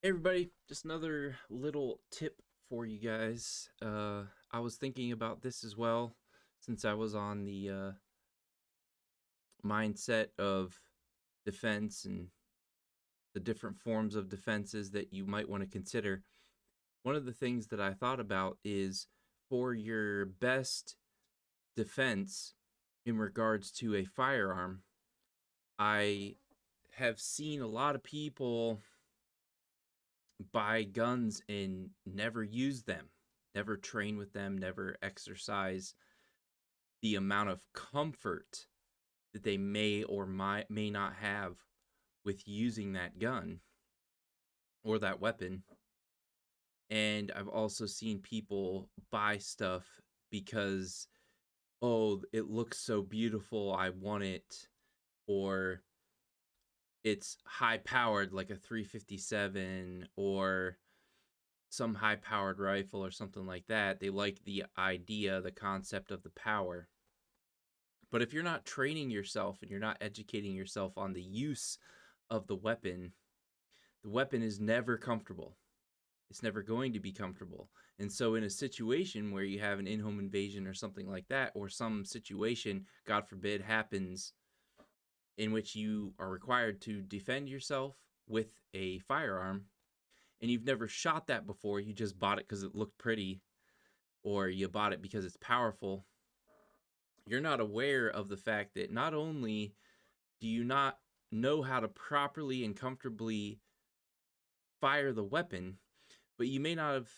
Hey everybody, just another little tip for you guys. I was thinking about this as well since I was on the mindset of defense and the different forms of defenses that you might want to consider. One of the things that I thought about is for your best defense in regards to a firearm. I have seen a lot of people buy guns and never use them, never train with them, never exercise the amount of comfort that they may or may not have with using that gun or that weapon. And I've also seen people buy stuff because, oh, it looks so beautiful, I want it, or it's high powered like a 357 or some high powered rifle or something like that. They like the idea, the concept of the power. But if you're not training yourself and you're not educating yourself on the use of the weapon is never comfortable. It's never going to be comfortable. And so, in a situation where you have an in home invasion or something like that, or some situation, God forbid, happens in which you are required to defend yourself with a firearm, and you've never shot that before, you just bought it because it looked pretty, or you bought it because it's powerful, you're not aware of the fact that not only do you not know how to properly and comfortably fire the weapon, but you may not have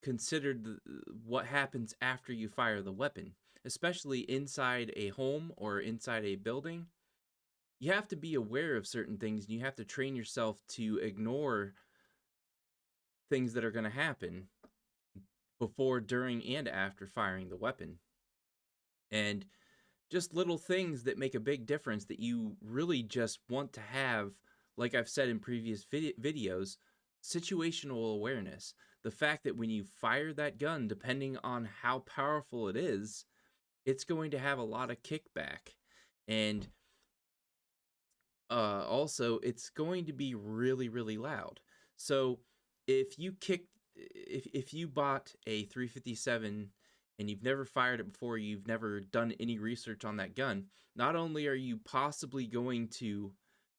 considered what happens after you fire the weapon, especially inside a home or inside a building. You have to be aware of certain things and you have to train yourself to ignore things that are going to happen before, during, and after firing the weapon. And just little things that make a big difference that you really just want to have, like I've said in previous videos, situational awareness. The fact that when you fire that gun, depending on how powerful it is, it's going to have a lot of kickback. And also, it's going to be really, really loud. So if you if you bought a 357 and you've never fired it before, you've never done any research on that gun, not only are you possibly going to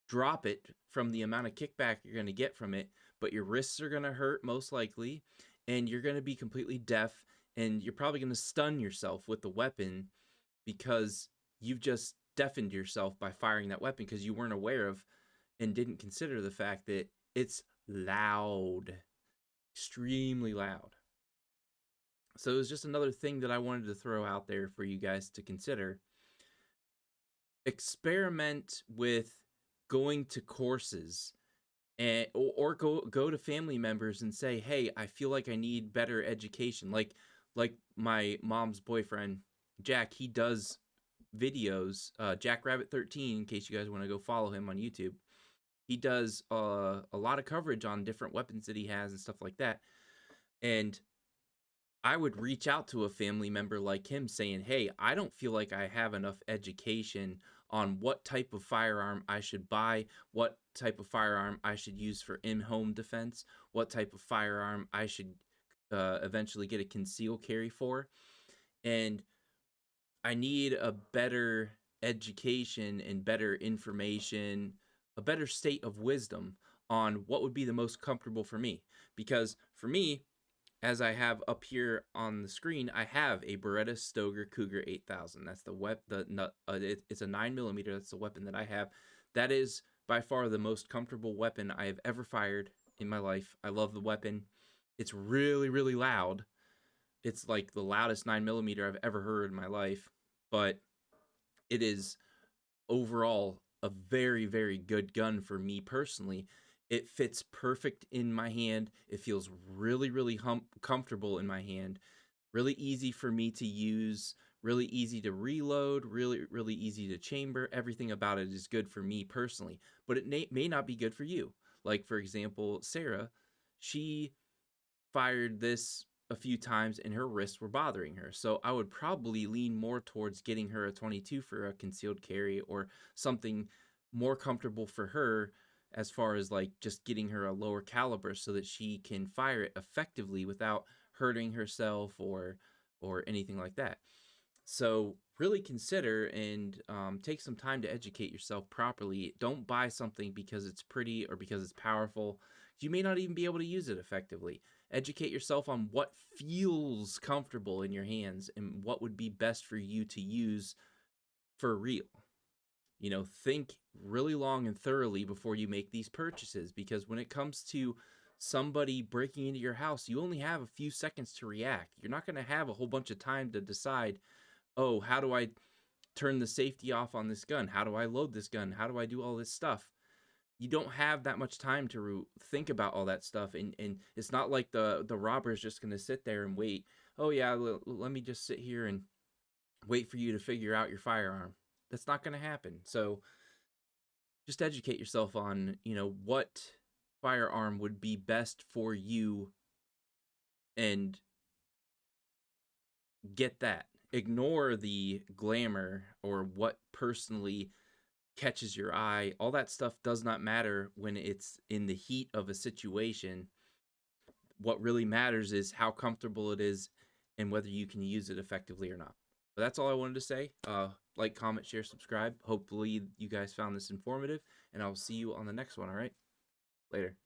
drop it from the amount of kickback you're going to get from it, but your wrists are going to hurt most likely, and you're going to be completely deaf, and you're probably going to stun yourself with the weapon because you've just deafened yourself by firing that weapon because you weren't aware of and didn't consider the fact that it's loud, extremely loud. So it was just another thing that I wanted to throw out there for you guys to consider. Experiment with going to courses, or go to family members and say, "Hey, I feel like I need better education." Like my mom's boyfriend, Jack, he does videos, Jack Rabbit 13, in case you guys want to go follow him on YouTube. He does a lot of coverage on different weapons that he has and stuff like that. And I would reach out to a family member like him saying, "Hey, I don't feel like I have enough education on what type of firearm I should buy, what type of firearm I should use for in-home defense, what type of firearm I should eventually get a concealed carry for. And I need a better education and better information, a better state of wisdom on what would be the most comfortable for me." Because for me, as I have up here on the screen, I have a Beretta Stoeger Cougar 8000. That's it's a 9mm. That's the weapon that I have. That is by far the most comfortable weapon I have ever fired in my life. I love the weapon. It's really, really loud. It's like the loudest 9mm I've ever heard in my life, but it is overall a very, very good gun for me personally. It fits perfect in my hand. It feels really, really comfortable in my hand. Really easy for me to use. Really easy to reload. Really, really easy to chamber. Everything about it is good for me personally, but it may not be good for you. Like, for example, Sarah, she fired this a few times and her wrists were bothering her. So I would probably lean more towards getting her a 22 for a concealed carry or something more comfortable for her as far as like just getting her a lower caliber so that she can fire it effectively without hurting herself or anything like that. So really consider and take some time to educate yourself properly. Don't buy something because it's pretty or because it's powerful. You may not even be able to use it effectively. Educate yourself on what feels comfortable in your hands and what would be best for you to use for real. Think really long and thoroughly before you make these purchases, because when it comes to somebody breaking into your house, you only have a few seconds to react. You're not going to have a whole bunch of time to decide, oh, how do I turn the safety off on this gun? How do I load this gun? How do I do all this stuff? You don't have that much time to think about all that stuff, and it's not like the robber is just going to sit there and wait. Oh yeah, let me just sit here and wait for you to figure out your firearm. That's not going to happen. So just educate yourself on, what firearm would be best for you, and get that. Ignore the glamour or what personally catches your eye. All that stuff does not matter when it's in the heat of a situation. What really matters is how comfortable it is and whether you can use it effectively or not. But that's all I wanted to say. Like, comment, share, subscribe. Hopefully you guys found this informative, and I'll see you on the next one. All right, later.